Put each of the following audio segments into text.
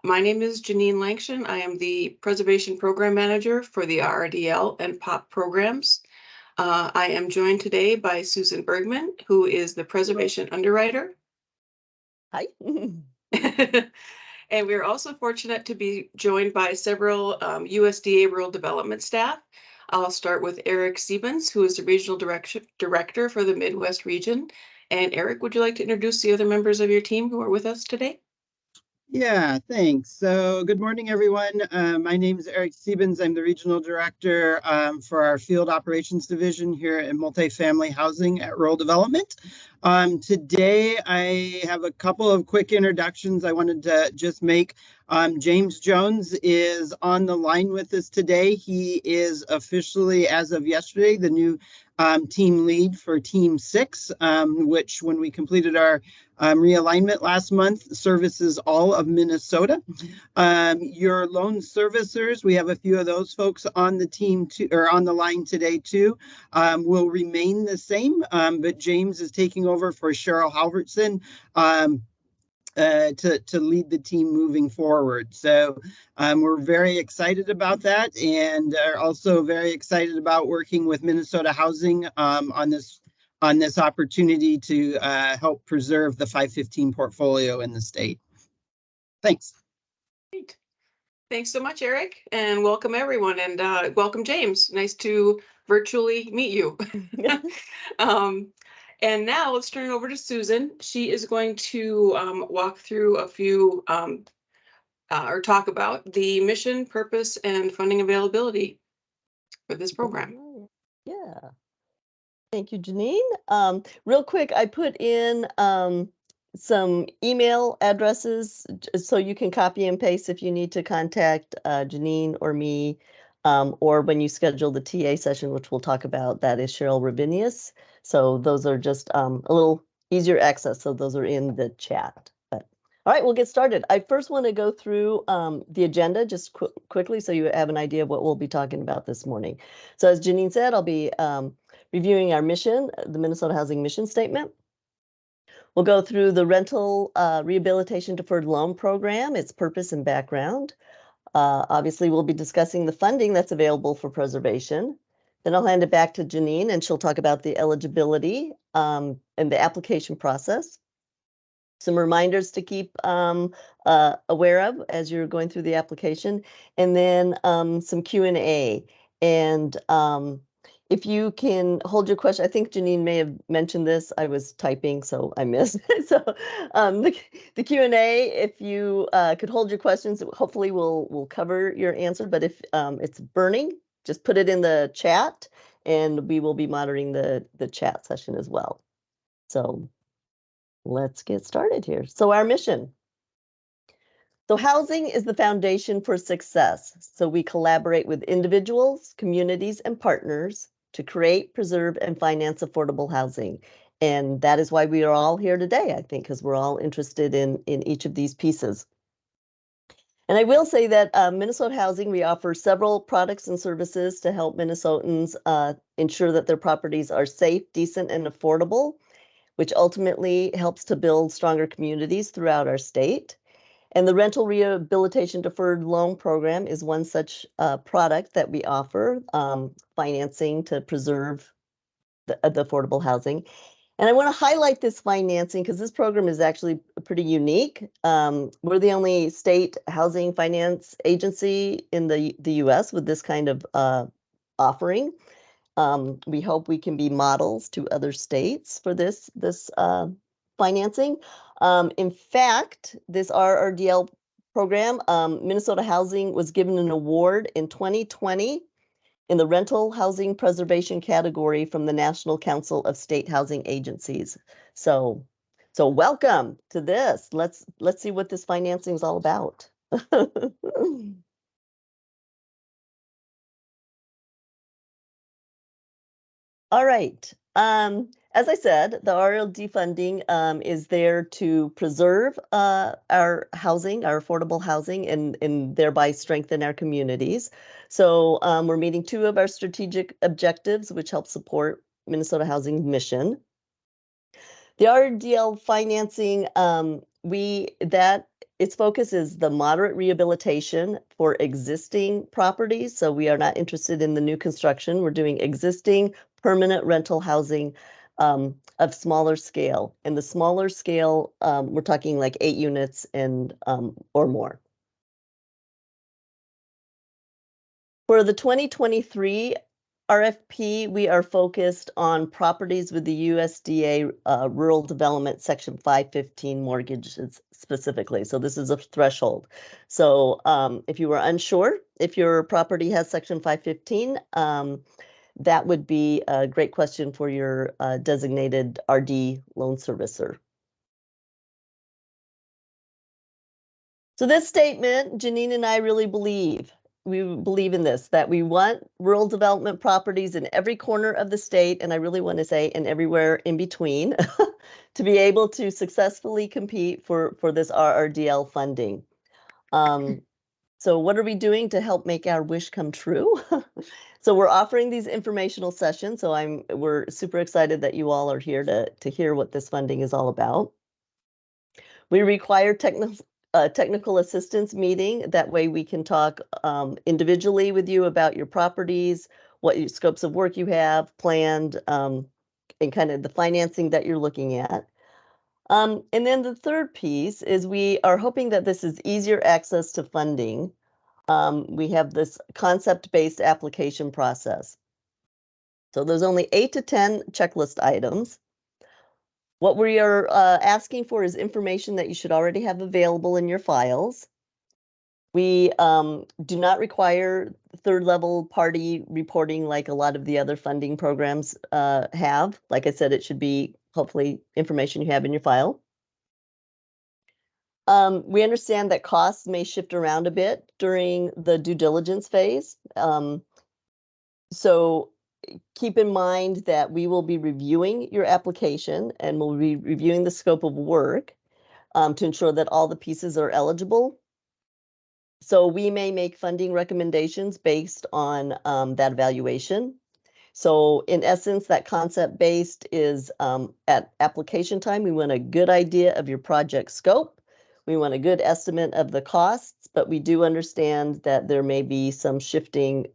My name is Janine Langston. I am the Preservation Program Manager for the RRDL and POP programs. I am joined today by Susan Bergman, who is the Preservation Underwriter. Hi. And we're also fortunate to be joined by several USDA Rural Development staff. I'll start with Eric Siebens, who is the Regional Director for the Midwest region. And Eric, would you like to introduce the other members of your team who are with us today? Yeah, thanks. So good morning, everyone. My name is Eric Siebens. I'm the Regional Director for our Field Operations Division here in Multifamily Housing at Rural Development. Today, I have a couple of quick introductions I wanted to just make. James Jones is on the line with us today. He is officially, as of yesterday, the new team lead for Team 6, which when we completed our realignment last month, services all of Minnesota. Your loan servicers, we have a few of those folks on the team or on the line today too, will remain the same, but James is taking over for Cheryl Halvertson to lead the team moving forward. So we're very excited about that, and are also very excited about working with Minnesota Housing on this opportunity to help preserve the 515 portfolio in the state. Thanks. Great. Thanks so much, Eric, and welcome everyone, and welcome James. Nice to virtually meet you. And now let's turn it over to Susan. She is going to walk through a few or talk about the mission, purpose, and funding availability for this program. Yeah. Thank you, Janine. Real quick, I put in some email addresses so you can copy and paste if you need to contact Janine or me, or when you schedule the TA session, which we'll talk about, that is Cheryl Rabinius. So those are just a little easier access. So those are in the chat. But all right, we'll get started. I first want to go through the agenda just quickly so you have an idea of what we'll be talking about this morning. So as Janine said, I'll be reviewing our mission, the Minnesota Housing Mission Statement. We'll go through the Rental Rehabilitation Deferred Loan Program, its purpose and background. Obviously, we'll be discussing the funding that's available for preservation. Then I'll hand it back to Janine, and she'll talk about the eligibility and the application process. Some reminders to keep aware of as you're going through the application, and then some Q&A. And if you can hold your question, I think Janine may have mentioned this. I was typing, so I missed. So the Q&A, if you could hold your questions, hopefully we'll cover your answer. But if it's burning, just put it in the chat, and we will be monitoring the chat session as well. So let's get started here. So our mission. So housing is the foundation for success. So we collaborate with individuals, communities, and partners to create, preserve, and finance affordable housing. And that is why we are all here today, I think, because we're all interested in each of these pieces. And I will say that Minnesota Housing, we offer several products and services to help Minnesotans ensure that their properties are safe, decent, and affordable, which ultimately helps to build stronger communities throughout our state. And the Rental Rehabilitation Deferred Loan Program is one such product that we offer, financing to preserve the affordable housing. And I want to highlight this financing because this program is actually pretty unique. We're the only state housing finance agency in the U.S. with this kind of offering. We hope we can be models to other states for this financing. In fact, this RRDL program, Minnesota Housing was given an award in 2020 in the rental housing preservation category from the National Council of State Housing Agencies. So welcome to this. Let's see what this financing is all about. All right. As I said, the RLD funding is there to preserve our housing, our affordable housing, and thereby strengthen our communities. So we're meeting two of our strategic objectives, which help support Minnesota Housing mission. The RDL financing, that its focus is the moderate rehabilitation for existing properties. So we are not interested in the new construction. We're doing existing permanent rental housing of smaller scale. And the smaller scale, we're talking like 8 units and or more. For the 2023 RFP, we are focused on properties with the USDA Rural Development Section 515 mortgages specifically. So this is a threshold. So if you were unsure if your property has Section 515, that would be a great question for your designated RD loan servicer. So this statement, Janine and I really believe in this, that we want rural development properties in every corner of the state, and I really want to say and everywhere in between, to be able to successfully compete for this RRDL funding. So what are we doing to help make our wish come true? So we're offering these informational sessions. So we're super excited that you all are here to hear what this funding is all about. We require technical assistance meeting. That way we can talk individually with you about your properties, what scopes of work you have planned, and kind of the financing that you're looking at. And then the third piece is we are hoping that this is easier access to funding. We have this concept-based application process. So there's only 8 to 10 checklist items. What we are asking for is information that you should already have available in your files. We do not require third-level party reporting like a lot of the other funding programs have. Like I said, it should be hopefully information you have in your file. We understand that costs may shift around a bit during the due diligence phase. So keep in mind that we will be reviewing your application and we'll be reviewing the scope of work to ensure that all the pieces are eligible. So we may make funding recommendations based on that evaluation. So in essence, that concept-based is at application time, we want a good idea of your project scope. We want a good estimate of the costs, but we do understand that there may be some shifting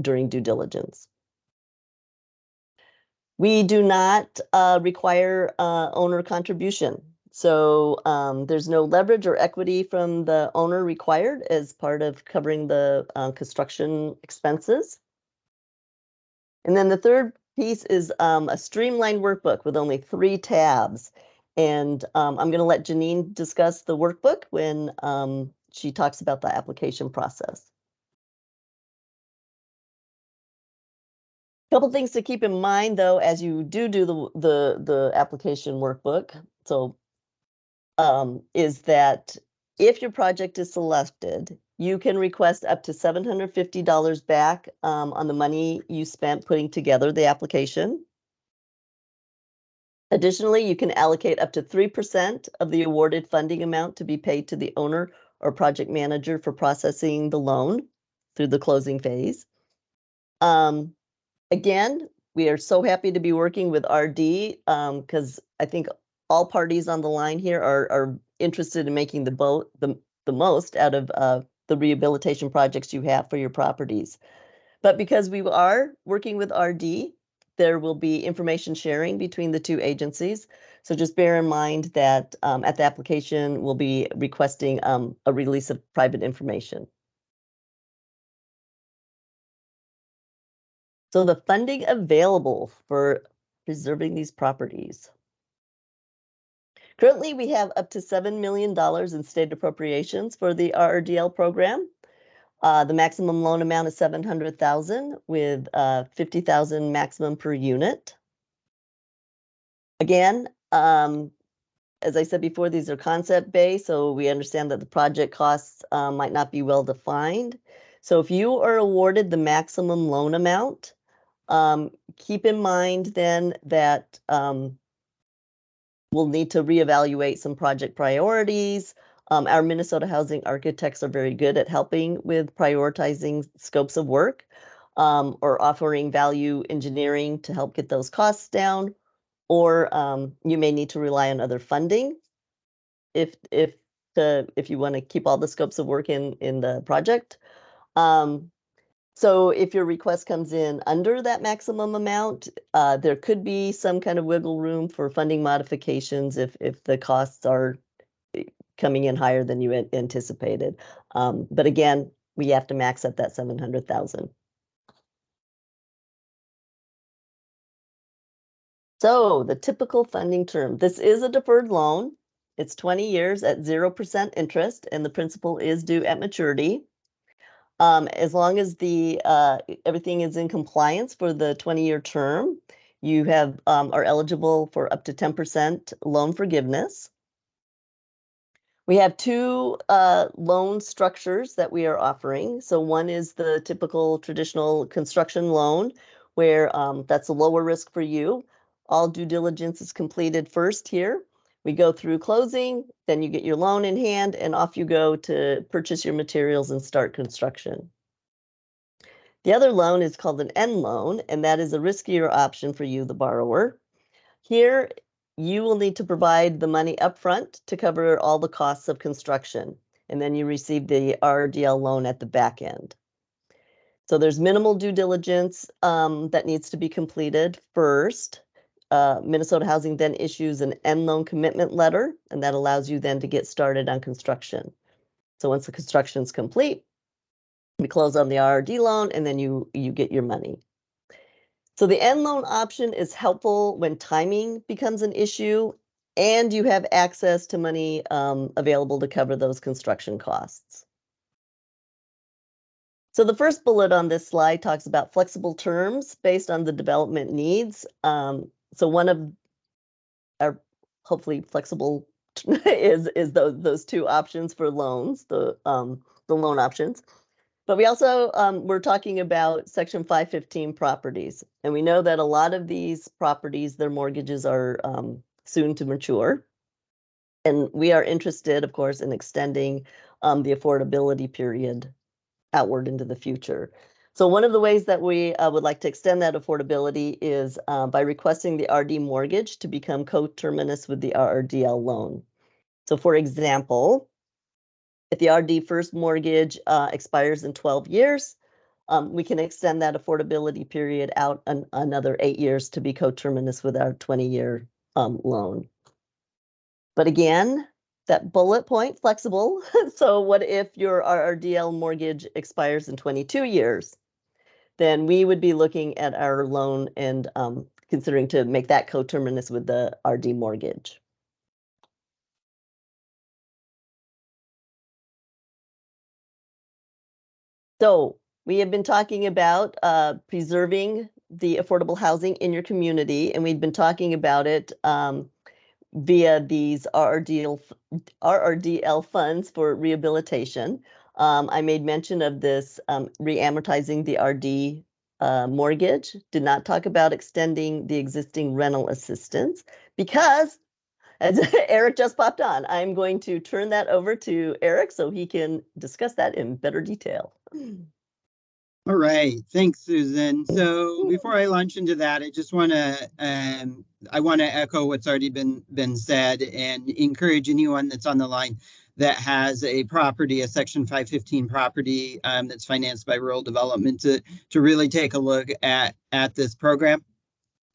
during due diligence. We do not require owner contribution. So there's no leverage or equity from the owner required as part of covering the construction expenses. And then the third piece is a streamlined workbook with only 3 tabs. And I'm going to let Janine discuss the workbook when she talks about the application process. Couple things to keep in mind, though, as you do the application workbook. So is that if your project is selected, you can request up to $750 back on the money you spent putting together the application. Additionally, you can allocate up to 3% of the awarded funding amount to be paid to the owner or project manager for processing the loan through the closing phase. Again, we are so happy to be working with RD because I think all parties on the line here are interested in making the most out of the rehabilitation projects you have for your properties. But because we are working with RD, there will be information sharing between the 2 agencies. So just bear in mind that at the application, we'll be requesting a release of private information. So the funding available for preserving these properties. Currently, we have up to $7 million in state appropriations for the RRDL program. The maximum loan amount is $700,000 with $50,000 maximum per unit. Again, as I said before, these are concept-based, so we understand that the project costs might not be well defined. So if you are awarded the maximum loan amount, keep in mind then that we'll need to reevaluate some project priorities. Our Minnesota housing architects are very good at helping with prioritizing scopes of work or offering value engineering to help get those costs down, or you may need to rely on other funding if if you want to keep all the scopes of work in the project. So if your request comes in under that maximum amount, there could be some kind of wiggle room for funding modifications if the costs are coming in higher than you anticipated. But again, we have to max at that 700,000. So the typical funding term, this is a deferred loan. It's 20 years at 0% interest, and the principal is due at maturity. As long as the everything is in compliance for the 20-year term, you are eligible for up to 10% loan forgiveness. We have two loan structures that we are offering. So one is the typical traditional construction loan, where that's a lower risk for you. All due diligence is completed first here. We go through closing, then you get your loan in hand, and off you go to purchase your materials and start construction. The other loan is called an end loan, and that is a riskier option for you, the borrower. Here, you will need to provide the money upfront to cover all the costs of construction, and then you receive the RRDL loan at the back end. So there's minimal due diligence that needs to be completed first. Minnesota Housing then issues an end loan commitment letter, and that allows you then to get started on construction. So once the construction is complete, we close on the RRD loan, and then you get your money. So the end loan option is helpful when timing becomes an issue and you have access to money available to cover those construction costs. So the first bullet on this slide talks about flexible terms based on the development needs. So one of our hopefully flexible is those two options for loans, the loan options. But we also, we're talking about Section 515 properties. And we know that a lot of these properties, their mortgages are soon to mature. And we are interested, of course, in extending the affordability period outward into the future. So one of the ways that we would like to extend that affordability is by requesting the RD mortgage to become coterminous with the RRDL loan. So for example, if the RD first mortgage expires in 12 years, we can extend that affordability period out another 8 years to be coterminous with our 20-year loan. But again, that bullet point, flexible. So what if your RRDL mortgage expires in 22 years? Then we would be looking at our loan and considering to make that coterminous with the RD mortgage. So we have been talking about preserving the affordable housing in your community, and we've been talking about it via these RRDL funds for rehabilitation. I made mention of this reamortizing the RD mortgage, did not talk about extending the existing rental assistance because, as Eric just popped on, I'm going to turn that over to Eric so he can discuss that in better detail. All right, thanks, Susan. So before I launch into that, I just want to echo what's already been said and encourage anyone that's on the line that has a property, a Section 515 property that's financed by rural development to really take a look at this program.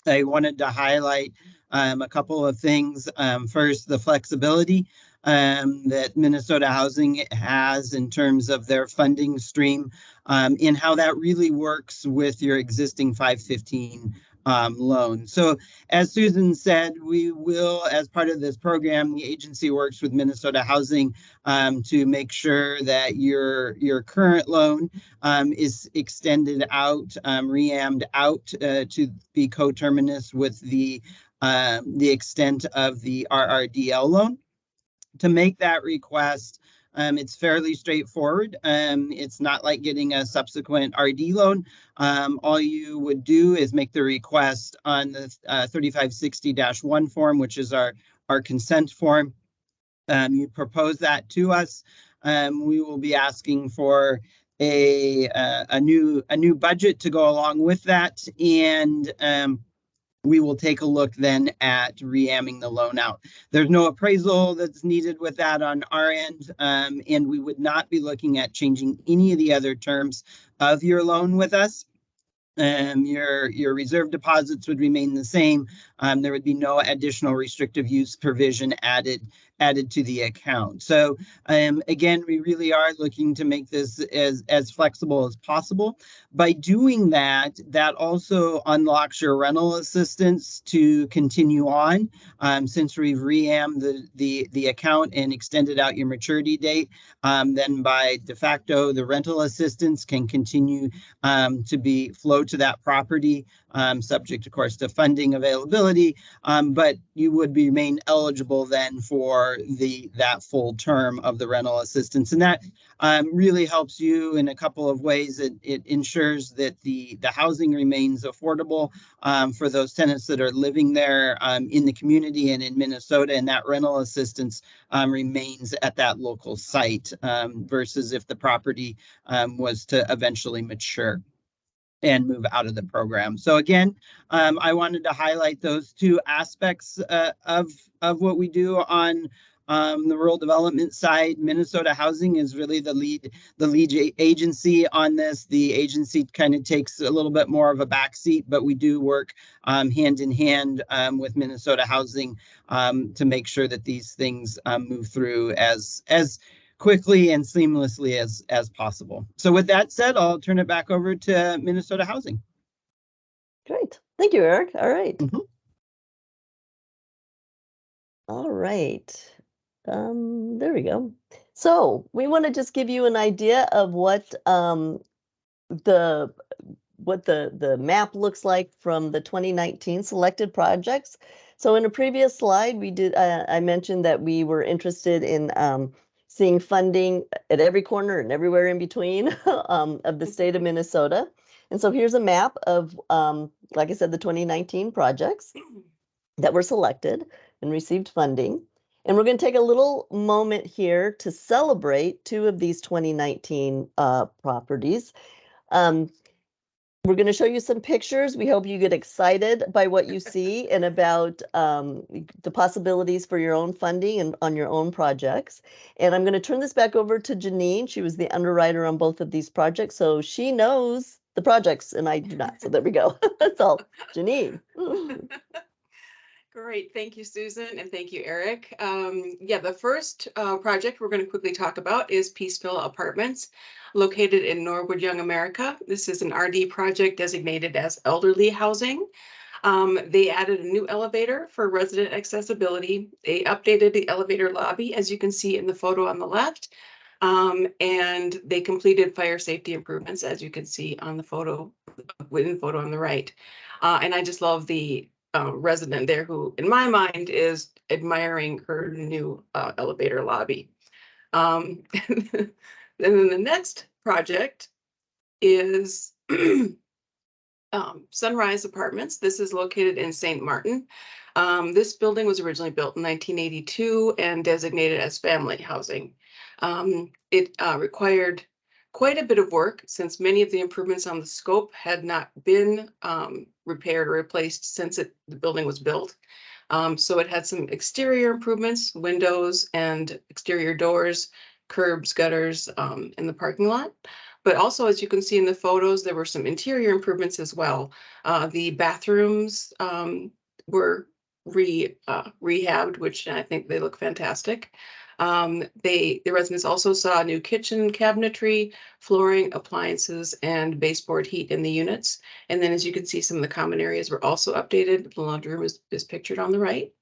I wanted to highlight a couple of things. First, the flexibility that Minnesota Housing has in terms of their funding stream and how that really works with your existing 515 loan. So as Susan said, we will, as part of this program, the agency works with Minnesota Housing to make sure that your current loan is extended out, reammed out to be coterminous with the extent of the RRDL loan. To make that request, it's fairly straightforward. It's not like getting a subsequent RD loan. All you would do is make the request on the 3560-1 form, which is our consent form. You propose that to us. We will be asking for a new budget to go along with that, and we will take a look then at reamming the loan out. There's no appraisal that's needed with that on our end, and we would not be looking at changing any of the other terms of your loan with us. Your reserve deposits would remain the same. There would be no additional restrictive use provision added to the account. So again, we really are looking to make this as flexible as possible. By doing that, that also unlocks your rental assistance to continue on. Since we've reammed the account and extended out your maturity date, then by de facto, the rental assistance can continue to be flow to that property, subject, of course, to funding availability, but you would remain eligible then for that full term of the rental assistance. And that really helps you in a couple of ways. It ensures that the housing remains affordable for those tenants that are living there in the community and in Minnesota, and that rental assistance remains at that local site versus if the property was to eventually mature and move out of the program. So again, I wanted to highlight those two aspects of what we do on the rural development side. Minnesota Housing is really the lead agency on this. The agency kind of takes a little bit more of a backseat, but we do work hand in hand with Minnesota Housing to make sure that these things move through as quickly and seamlessly as possible. So with that said, I'll turn it back over to Minnesota Housing. Great. Thank you, Eric. All right. Mm-hmm. All right. There we go. So we want to just give you an idea of what the map looks like from the 2019 selected projects. So in a previous slide, we did I mentioned that we were interested in seeing funding at every corner and everywhere in between of the state of Minnesota. And so here's a map of, like I said, the 2019 projects that were selected and received funding. And we're going to take a little moment here to celebrate two of these 2019 properties. We're going to show you some pictures. We hope you get excited by what you see and about the possibilities for your own funding and on your own projects. And I'm going to turn this back over to Janine. She was the underwriter on both of these projects, so she knows the projects and I do not. So there we go. That's all. Janine. Great. Thank you, Susan, and thank you, Eric. Yeah, the first project we're going to quickly talk about is Peaceville Apartments, located in Norwood, Young America. This is an RD project designated as elderly housing. They added a new elevator for resident accessibility. They updated the elevator lobby, as you can see in the photo on the left, and they completed fire safety improvements, as you can see on the photo, within the photo on the right. And I just love the resident there who, in my mind, is admiring her new elevator lobby. And then the next project is Sunrise Apartments. This is located in St. Martin. This building was originally built in 1982 and designated as family housing. It required quite a bit of work since many of the improvements on the scope had not been repaired or replaced since the building was built. So it had some exterior improvements, windows and exterior doors, curbs, gutters in the parking lot. But also, as you can see in the photos, there were some interior improvements as well. The bathrooms were rehabbed, which I think they look fantastic. The residents also saw new kitchen cabinetry, flooring, appliances, and baseboard heat in the units. And then, as you can see, some of the common areas were also updated. The laundry room is pictured on the right.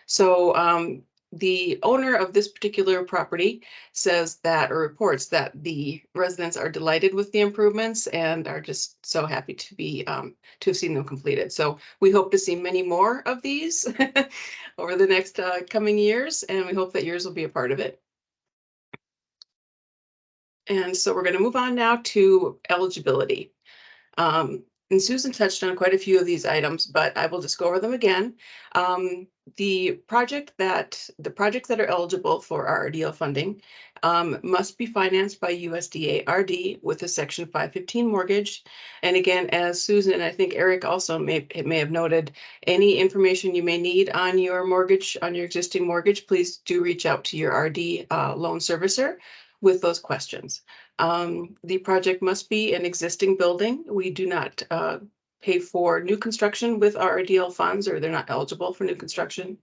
So the owner of this particular property says that, or reports that, the residents are delighted with the improvements and are just so happy to be to have seen them completed. So we hope to see many more of these over the next coming years, and we hope that yours will be a part of it. And so we're going to move on now to eligibility. And Susan touched on quite a few of these items, but I will just go over them again. The projects that are eligible for RRDL funding must be financed by USDA RD with a Section 515 mortgage. And again, as Susan and I think Eric also may have noted, any information you may need on your mortgage, on your existing mortgage, please do reach out to your RD loan servicer with those questions. The project must be an existing building. We do not pay for new construction with RRDL funds, or they're not eligible for new construction.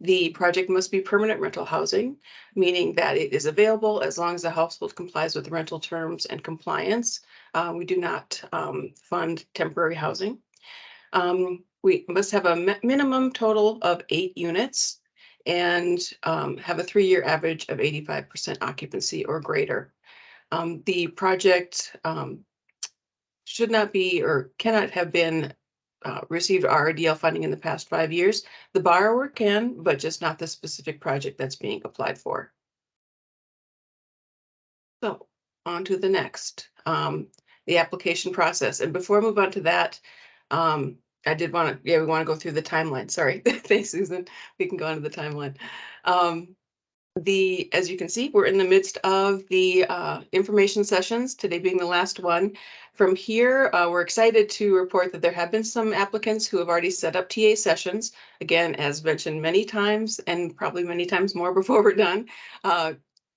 The project must be permanent rental housing, meaning that it is available as long as the household complies with rental terms and compliance. We do not fund temporary housing. We must have a minimum total of 8 units and have a 3-year average of 85% occupancy or greater. The project should not be or cannot have been received RRDL funding in the past 5 years. The borrower can, but just not the specific project that's being applied for. So on to the next, the application process. And before I move on to that, I did want to, we want to go through the timeline. Sorry. Thanks, Susan. We can go on to the timeline. As you can see, we're in the midst of the information sessions, today being the last one. From here, we're excited to report that there have been some applicants who have already set up TA sessions. Again, as mentioned many times, and probably many times more before we're done,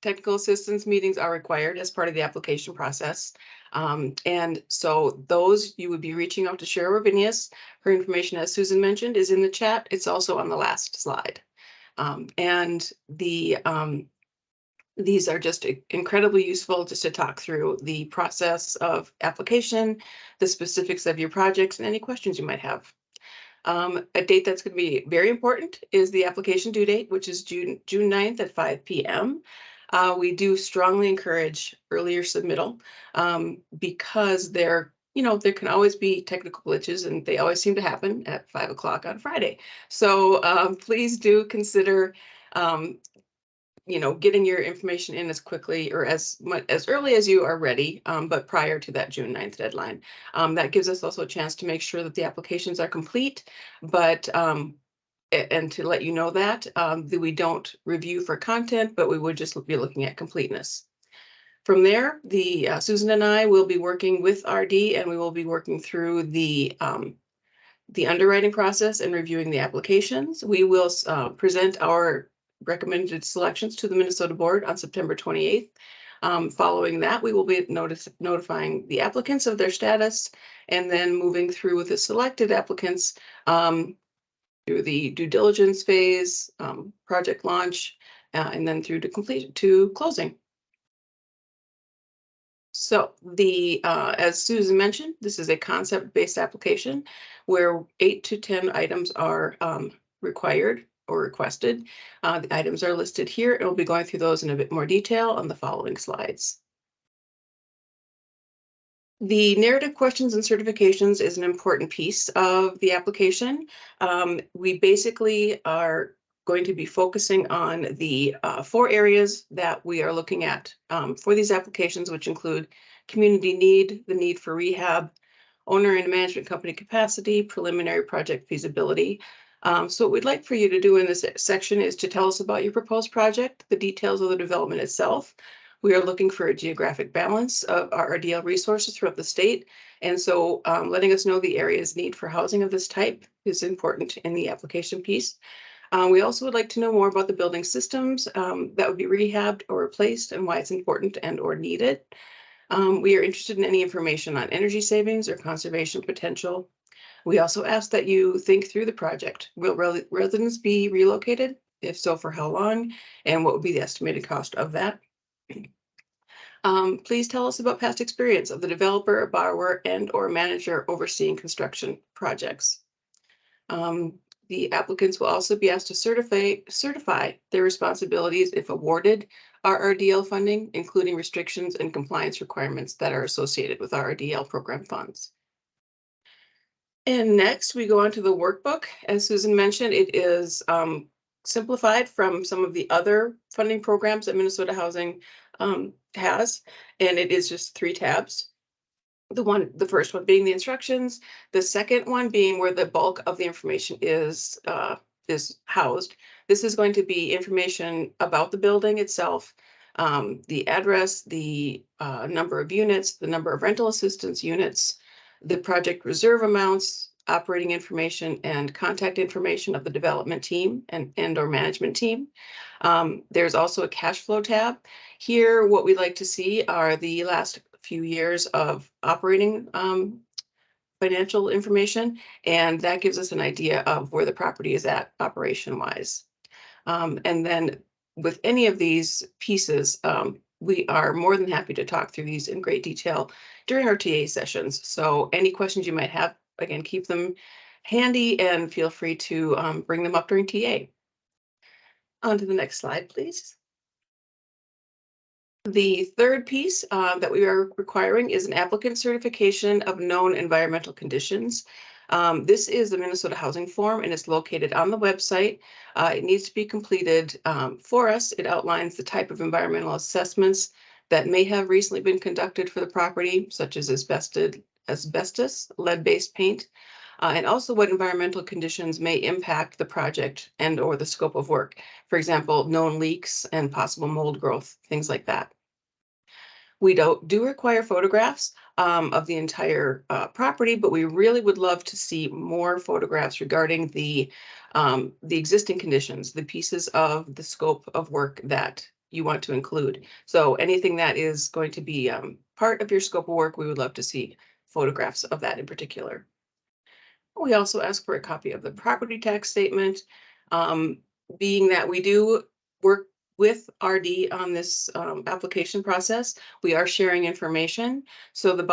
technical assistance meetings are required as part of the application process. And so those you would be reaching out to Cheryl Ravinius. Her information, as Susan mentioned, is in the chat. It's also on the last slide. And these are just incredibly useful just to talk through the process of application, the specifics of your projects, and any questions you might have. A date that's going to be very important is the application due date, which is June 9th at 5 p.m. We do strongly encourage earlier submittal because there can always be technical glitches, and they always seem to happen at 5 o'clock on Friday. So please do consider getting your information in as quickly or as early as you are ready, but prior to that June 9th deadline. That gives us also a chance to make sure that the applications are complete, but and to let you know that we don't review for content, but we would just be looking at completeness. From there, Susan and I will be working with RD, and we will be working through the underwriting process and reviewing the applications. We will present our recommended selections to the Minnesota Board on September 28th. Following that, we will be notifying the applicants of their status, and then moving through with the selected applicants through the due diligence phase, project launch, and then through to closing. So as Susan mentioned, this is a concept-based application where 8 to 10 items are required or requested. The items are listed here, and we'll be going through those in a bit more detail on the following slides. The narrative questions and certifications is an important piece of the application. We basically are going to be focusing on the 4 areas that we are looking at for these applications, which include community need, the need for rehab, owner and management company capacity, preliminary project feasibility. So what we'd like for you to do in this section is to tell us about your proposed project, the details of the development itself. We are looking for a geographic balance of RRDL resources throughout the state. And so letting us know the area's need for housing of this type is important in the application piece. We also would like to know more about the building systems that would be rehabbed or replaced and why it's important and or needed. We are interested in any information on energy savings or conservation potential. We also ask that you think through the project. Will residents be relocated? If so, for how long? And what would be the estimated cost of that? Please tell us about past experience of the developer, borrower, and or manager overseeing construction projects. The applicants will also be asked to certify their responsibilities if awarded RRDL funding, including restrictions and compliance requirements that are associated with RRDL program funds. And next, we go on to the workbook. As Susan mentioned, it is simplified from some of the other funding programs that Minnesota Housing has, and it is just 3 tabs. The first one being the instructions, the second one being where the bulk of the information is housed. This is going to be information about the building itself, the address, the number of units, the number of rental assistance units, the project reserve amounts, operating information, and contact information of the development team and or management team. There's also a cash flow tab. Here, what we'd like to see are the last few years of operating financial information, and that gives us an idea of where the property is at operation-wise. And then with any of these pieces, we are more than happy to talk through these in great detail during our TA sessions. So any questions you might have, again, keep them handy and feel free to bring them up during TA. On to the next slide, please. The third piece that we are requiring is an applicant certification of known environmental conditions. This is the Minnesota Housing Form, and it's located on the website. It needs to be completed for us. It outlines the type of environmental assessments that may have recently been conducted for the property, such as asbestos, lead-based paint, and also what environmental conditions may impact the project and or the scope of work. For example, known leaks and possible mold growth, things like that. We do require photographs of the entire property, but we really would love to see more photographs regarding the existing conditions, the pieces of the scope of work that you want to include. So anything that is going to be part of your scope of work, we would love to see photographs of that in particular. We also ask for a copy of the property tax statement, being that we do work with RD on this application process. We are sharing information. So the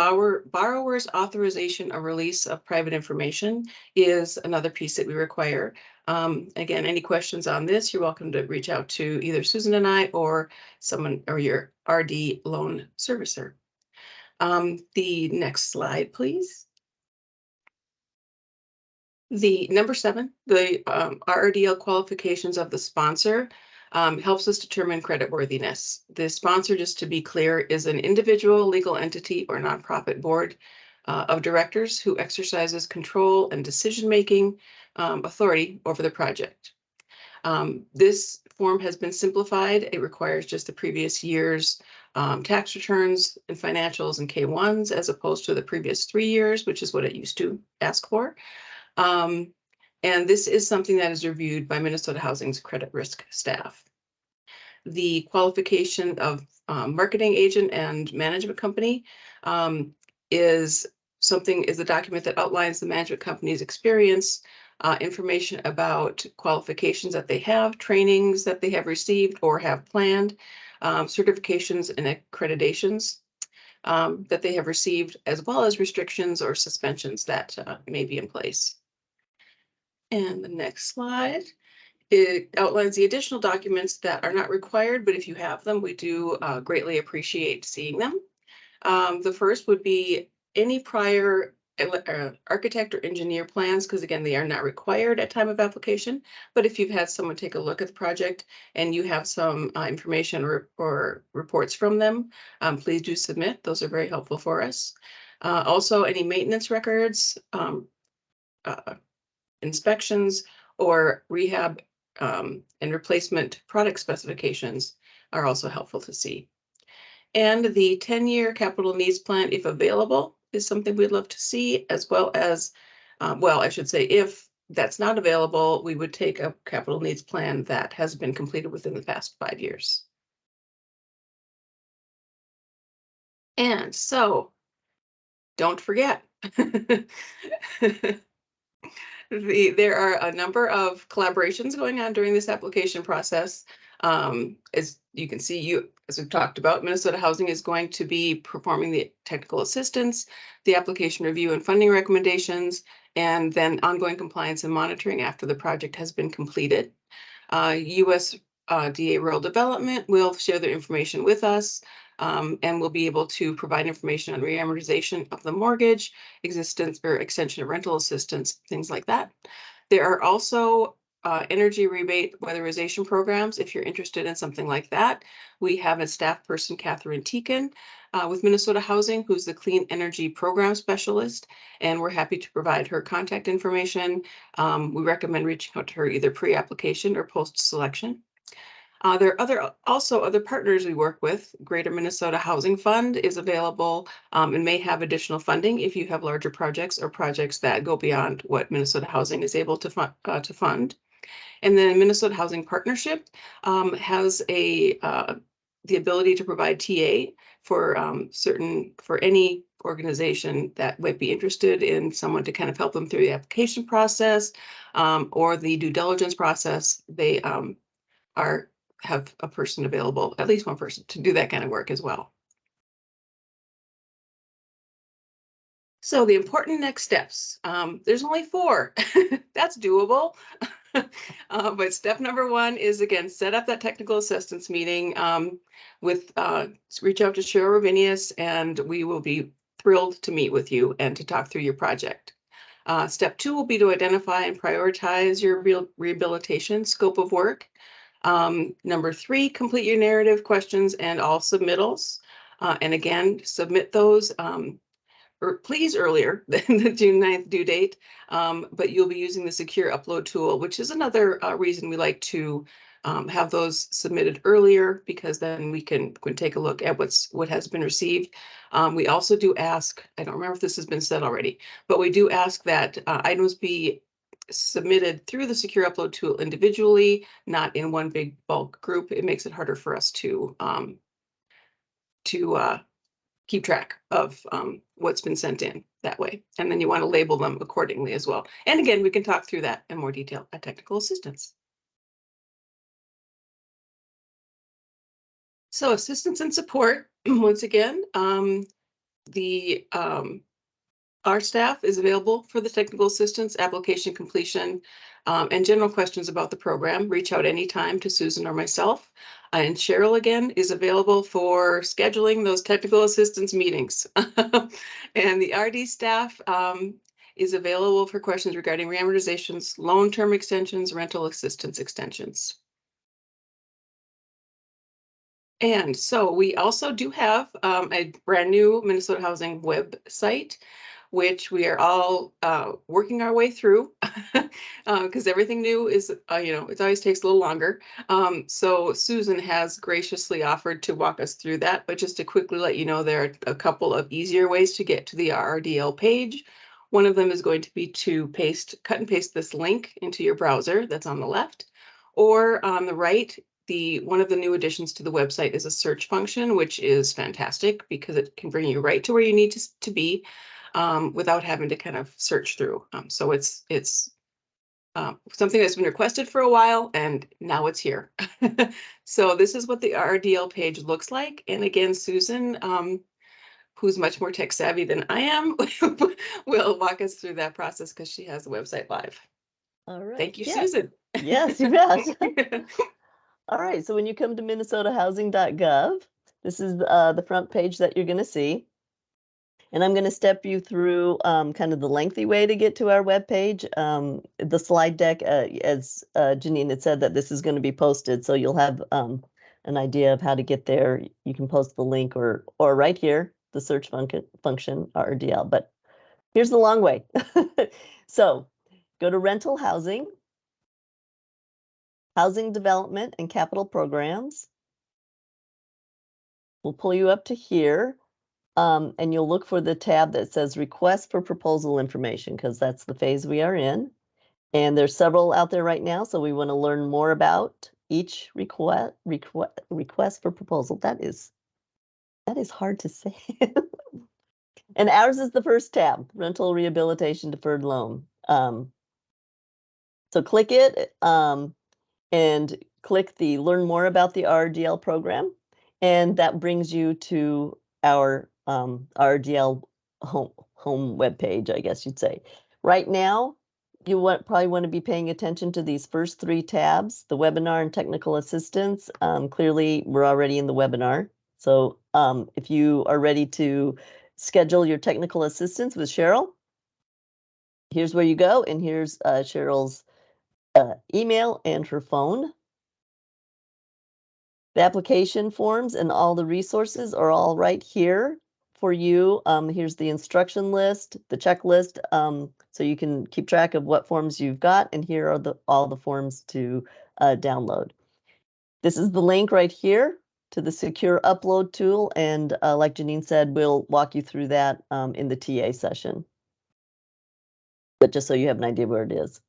borrower's authorization of release of private information is another piece that we require. Again, any questions on this, you're welcome to reach out to either Susan and I or someone or your RD loan servicer. The next slide, please. The number 7, the RRDL qualifications of the sponsor helps us determine creditworthiness. The sponsor, just to be clear, is an individual, legal entity, or nonprofit board of directors who exercises control and decision-making authority over the project. This form has been simplified. It requires just the previous year's tax returns and financials and K-1s as opposed to the previous 3 years, which is what it used to ask for. And this is something that is reviewed by Minnesota Housing's credit risk staff. The qualification of marketing agent and management company is a document that outlines the management company's experience, information about qualifications that they have, trainings that they have received or have planned, certifications and accreditations that they have received, as well as restrictions or suspensions that may be in place. And the next slide, it outlines the additional documents that are not required, but if you have them, we do greatly appreciate seeing them. The first would be any prior architect or engineer plans, because again, they are not required at time of application. But if you've had someone take a look at the project and you have some information or reports from them, please do submit. Those are very helpful for us. Also, any maintenance records, inspections, or rehab and replacement product specifications are also helpful to see. And the 10-year capital needs plan, if available, is something we'd love to see, as well as, well, I should say, if that's not available, we would take a capital needs plan that has been completed within the past 5 years. And so, don't forget. There are a number of collaborations going on during this application process. As you can see, as we've talked about, Minnesota Housing is going to be performing the technical assistance, the application review and funding recommendations, and then ongoing compliance and monitoring after the project has been completed. USDA Rural Development will share their information with us. And we'll be able to provide information on reamortization of the mortgage, existence or extension of rental assistance, things like that. There are also energy rebate weatherization programs. If you're interested in something like that, we have a staff person, Catherine Teakin, with Minnesota Housing, who's the Clean Energy Program Specialist, and we're happy to provide her contact information. We recommend reaching out to her either pre-application or post-selection. There are also other partners we work with. Greater Minnesota Housing Fund is available and may have additional funding if you have larger projects or projects that go beyond what Minnesota Housing is able to fund. And then Minnesota Housing Partnership has the ability to provide TA for for any organization that might be interested in someone to kind of help them through the application process or the due diligence process. They have a person available, at least one person, to do that kind of work as well. So the important next steps, there's only 4. That's doable. But step number 1 is, again, set up that technical assistance meeting reach out to Cheryl Ravinius, and we will be thrilled to meet with you and to talk through your project. Step 2 will be to identify and prioritize your rehabilitation scope of work. Number 3, complete your narrative questions and all submittals. And again, submit those please earlier than the June 9th due date, but you'll be using the secure upload tool, which is another reason we like to have those submitted earlier, because then we can take a look at what has been received. We also do ask, I don't remember if this has been said already, but we do ask that items be submitted through the secure upload tool individually, not in one big bulk group. It makes it harder for us to keep track of what's been sent in that way. And then you want to label them accordingly as well. And again, we can talk through that in more detail at technical assistance. So assistance and support, once again, our staff is available for the technical assistance, application completion, and general questions about the program. Reach out anytime to Susan or myself. And Cheryl, again, is available for scheduling those technical assistance meetings. And the RD staff is available for questions regarding reamortizations, loan-term extensions, rental assistance extensions. And so we also do have a brand new Minnesota Housing website, which we are all working our way through because everything new is, it always takes a little longer. So Susan has graciously offered to walk us through that, but just to quickly let you know, there are a couple of easier ways to get to the RRDL page. One of them is going to be to cut and paste this link into your browser that's on the left, or on the right. One of the new additions to the website is a search function, which is fantastic because it can bring you right to where you need to be without having to kind of search through. So it's something that's been requested for a while, and now it's here. So this is what the RRDL page looks like. And again, Susan, who's much more tech savvy than I am, will walk us through that process because she has the website live. All right. Thank you, Yeah. Susan. Yes, you bet. All right, so when you come to minnesotahousing.gov, this is the front page that you're going to see. And I'm going to step you through kind of the lengthy way to get to our webpage. The slide deck, as Janine had said, that this is going to be posted, so you'll have an idea of how to get there. You can post the link or right here, the search function, RRDL. But here's the long way. So go to rental housing, housing development and capital programs. We'll pull you up to here. And you'll look for the tab that says request for proposal information, because that's the phase we are in. And there's several out there right now, so we want to learn more about each request for proposal. That is hard to say. And ours is the first tab, Rental Rehabilitation Deferred Loan. So click it and click the Learn More About the RRDL program, and that brings you to our RRDL home webpage, I guess you'd say. Right now, you probably want to be paying attention to these first 3 tabs, the webinar and technical assistance. Clearly, we're already in the webinar. So if you are ready to schedule your technical assistance with Cheryl, here's where you go, and here's Cheryl's email and her phone. The application forms and all the resources are all right here for you. Here's the instruction list, the checklist, so you can keep track of what forms you've got, and here are all the forms to download. This is the link right here to the secure upload tool, and like Janine said, we'll walk you through that in the TA session. But just so you have an idea where it is.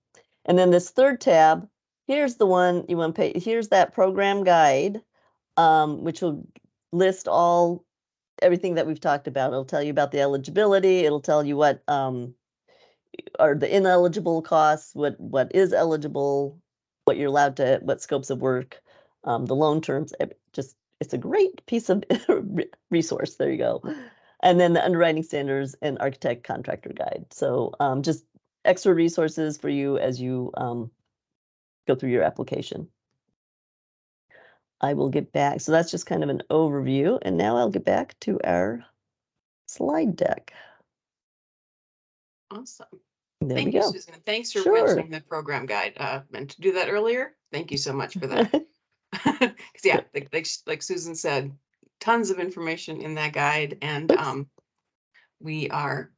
And then this third tab, here's the one you want to pay. Here's that program guide, which will list everything that we've talked about. It'll tell you about the eligibility. It'll tell you what are the ineligible costs, what is eligible, what you're allowed to, what scopes of work, the loan terms. It's a great piece of resource. There you go. And then the underwriting standards and architect contractor guide. So just extra resources for you as you go through your application. I will get back. So that's just kind of an overview. And now I'll get back to our slide deck. Awesome. There Thank we you, go. Susan. Thanks for Sure. mentioning the program guide. Meant to do that earlier. Thank you so much for that. Because yeah, like Susan said, tons of information in that guide, and we are,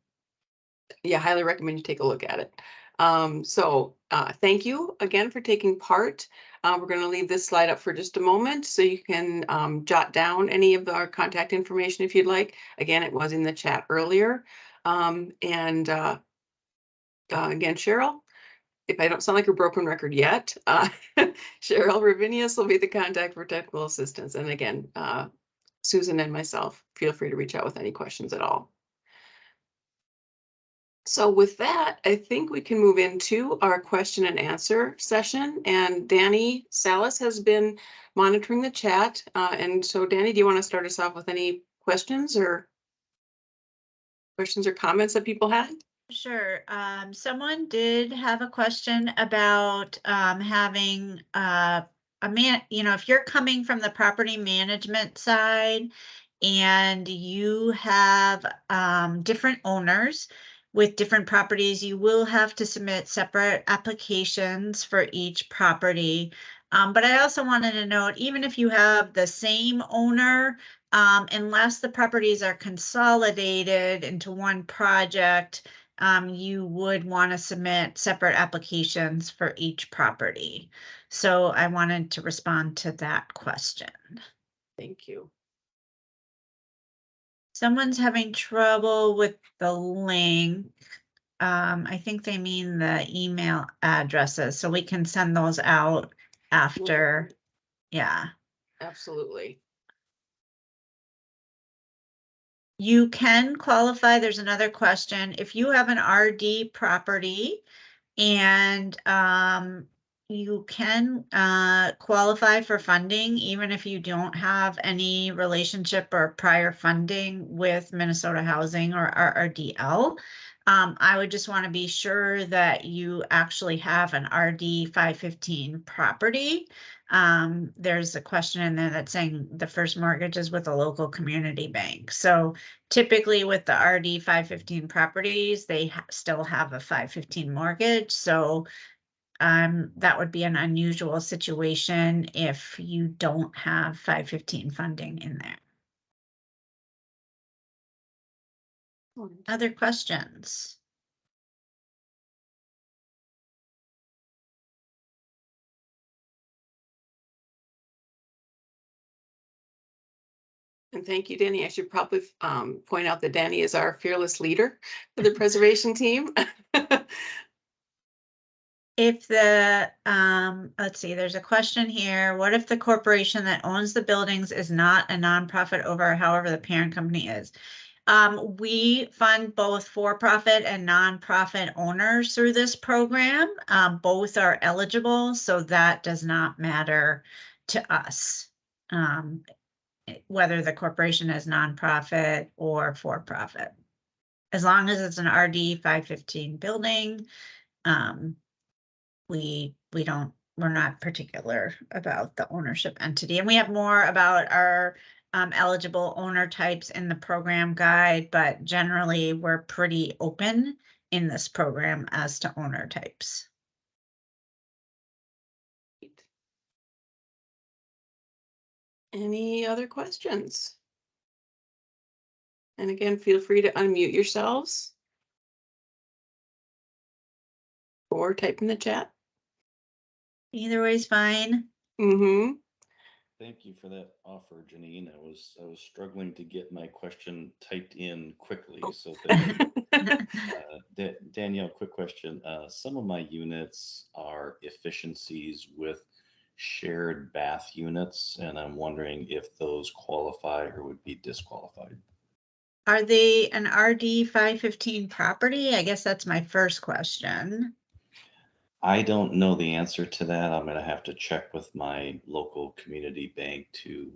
yeah, highly recommend you take a look at it. So thank you again for taking part. We're going to leave this slide up for just a moment so you can jot down any of our contact information if you'd like. Again, it was in the chat earlier. Again, Cheryl, if I don't sound like a broken record yet, Cheryl Ravinius will be the contact for technical assistance. And again, Susan and myself, feel free to reach out with any questions at all. So with that, I think we can move into our question and answer session. And Danny Salas has been monitoring the chat. And so Danny, do you want to start us off with any questions or comments that people had? Sure. Someone did have a question about having if you're coming from the property management side and you have different owners with different properties, you will have to submit separate applications for each property. But I also wanted to note, even if you have the same owner, unless the properties are consolidated into one project, you would want to submit separate applications for each property. So I wanted to respond to that question. Thank you. Someone's having trouble with the link. I think they mean the email addresses, so we can send those out after. Yeah. Absolutely. You can qualify. There's another question. If you have an RD property and you can qualify for funding even if you don't have any relationship or prior funding with Minnesota Housing or RRDL. I would just want to be sure that you actually have an RD 515 property. There's a question in there that's saying the first mortgage is with a local community bank. So typically with the RD 515 properties, they still have a 515 mortgage. So that would be an unusual situation if you don't have 515 funding in there. Other questions? And thank you, Danny. I should probably point out that Danny is our fearless leader for the preservation team. If the, let's see, there's a question here. What if the corporation that owns the buildings is not a nonprofit over, however, the parent company is? We fund both for-profit and nonprofit owners through this program. Both are eligible, so that does not matter to us. Whether the corporation is nonprofit or for-profit. As long as it's an RD 515 building, we're not particular about the ownership entity. And we have more about our eligible owner types in the program guide, but generally we're pretty open in this program as to owner types. Any other questions? And again, feel free to unmute yourselves or type in the chat. Either way is fine. Mm-hmm. Thank you for that offer, Janine. I was struggling to get my question typed in quickly, so thank you. Danielle, quick question. Some of my units are efficiencies with shared bath units, and I'm wondering if those qualify or would be disqualified. Are they an RD 515 property? I guess that's my first question. I don't know the answer to that. I'm going to have to check with my local community bank to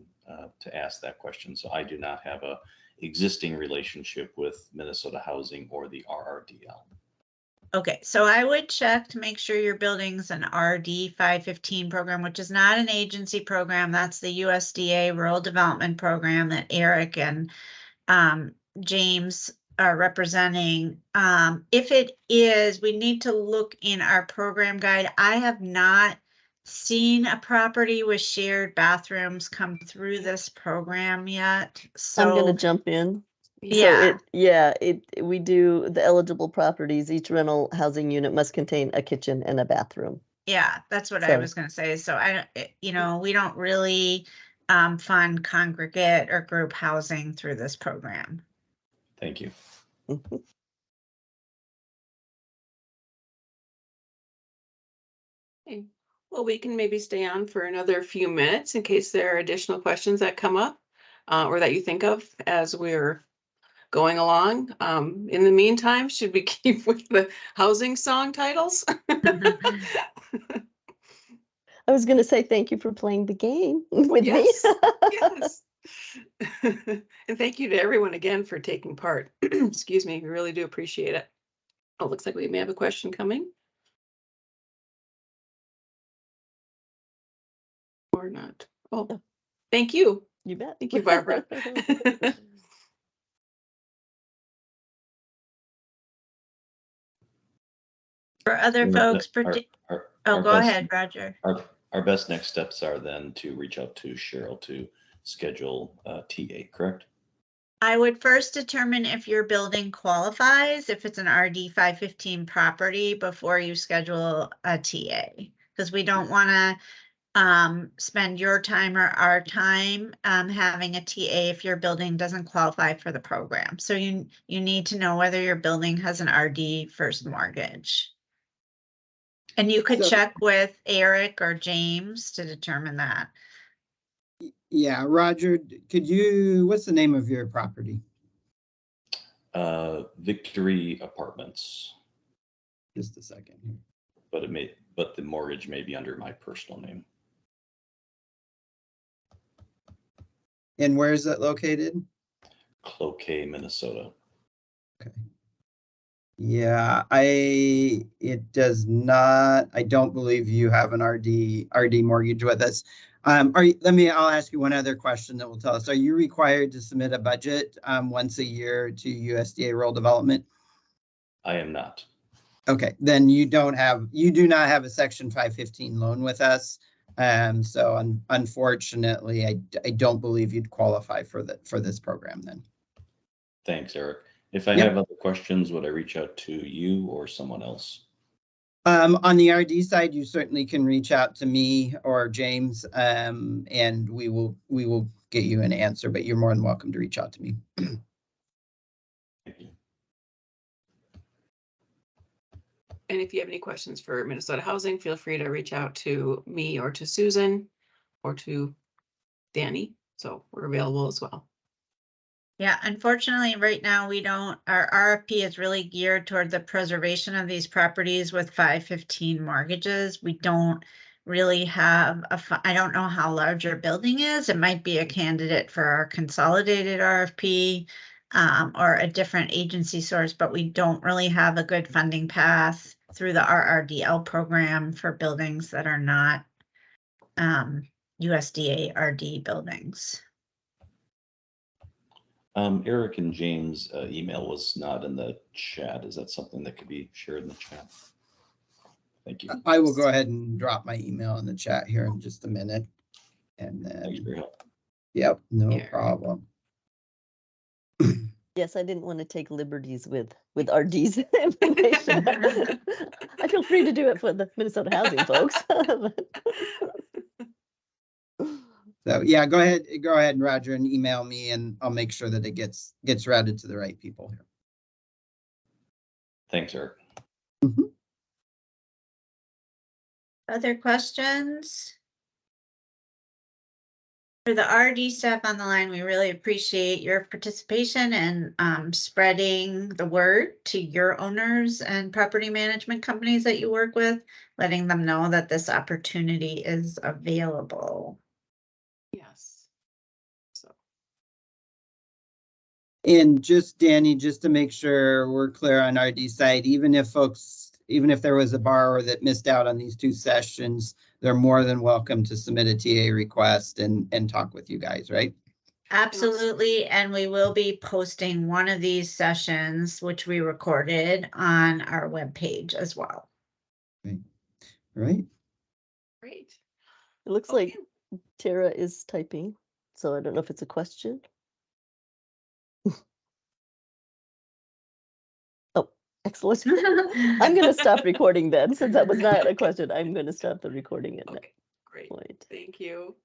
ask that question. So I do not have a existing relationship with Minnesota Housing or the RRDL. Okay, so I would check to make sure your building's an RD 515 program, which is not an agency program. That's the USDA Rural Development Program that Eric and James are representing. If it is, we need to look in our program guide. I have not seen a property with shared bathrooms come through this program yet. I'm gonna So jump in. yeah. We do the eligible properties. Each rental housing unit must contain a kitchen and a bathroom. Yeah, that's what I So- was gonna say. So we don't really fund congregate or group housing through this program. Thank you. Mhm. Okay. Well, we can maybe stay on for another few minutes in case there are additional questions that come up or that you think of as we're going along. In the meantime, should we keep with the housing song titles? I was gonna say thank you for playing the game with Yes, me. yes. And thank you to everyone again for taking part. Excuse me, we really do appreciate it. Oh, looks like we may have a question coming. Or not. Oh, thank you. You bet. Thank you, Barbara. For other Well, folks, our go best- ahead, Roger. Our best next steps are then to reach out to Cheryl to schedule TA, correct? I would first determine if your building qualifies, if it's an RD 515 property before you schedule a TA. Because we don't want to spend your time or our time having a TA if your building doesn't qualify for the program. So you need to know whether your building has an RD first mortgage. And you could So- check with Eric or James to determine that. Yeah, Roger, what's the name of your property? Victory Apartments, Just a second here. but the mortgage may be under my personal name. And where is it located? Cloquet, Minnesota. Okay. Yeah, it does not, I don't believe you have an RD mortgage with us. I'll ask you one other question that will tell us. Are you required to submit a budget once a year to USDA Rural Development? I am not. Okay, then you do not have a Section 515 loan with us. So unfortunately, I don't believe you'd qualify for this program then. Thanks, Eric. If I Yep. have other questions, would I reach out to you or someone else? On the RD side, you certainly can reach out to me or James, and we will get you an answer, but you're more than welcome to reach out to me. Thank you. And if you have any questions for Minnesota Housing, feel free to reach out to me or to Susan or to Danny. So we're available as well. Yeah, unfortunately, right now our RFP is really geared toward the preservation of these properties with 515 mortgages. We don't really have I don't know how large your building is. It might be a candidate for our consolidated RFP or a different agency source, but we don't really have a good funding path through the RRDL program for buildings that are not USDA RD buildings. Eric and James' email was not in the chat. Is that something that could be shared in the chat? Thank you. I will go ahead and drop my email in the chat here in just a minute. And Thanks for then, your help. Yep, no Here. problem. Yes, I didn't want to take liberties with RD's information. I feel free to do it for the Minnesota housing folks. So yeah, go ahead, Roger, and email me, and I'll make sure that it gets routed to the right people here. Thanks, Eric. Other questions? For the RD staff on the line, we really appreciate your participation and spreading the word to your owners and property management companies that you work with, letting them know that this opportunity is available. Yes. So, And just Danny, just to make sure we're clear on RD side, even if there was a borrower that missed out on these 2 sessions, they're more than welcome to submit a TA request and talk with you guys, right? Absolutely, and we will be posting one of these sessions, which we recorded, on our webpage as well. Right. great. It looks Okay. like Tara is typing, so I don't know if it's a question. Oh, excellent. I'm going to stop recording then, since that was not a question. I'm going to stop the recording at that Okay, great. point. Thank you.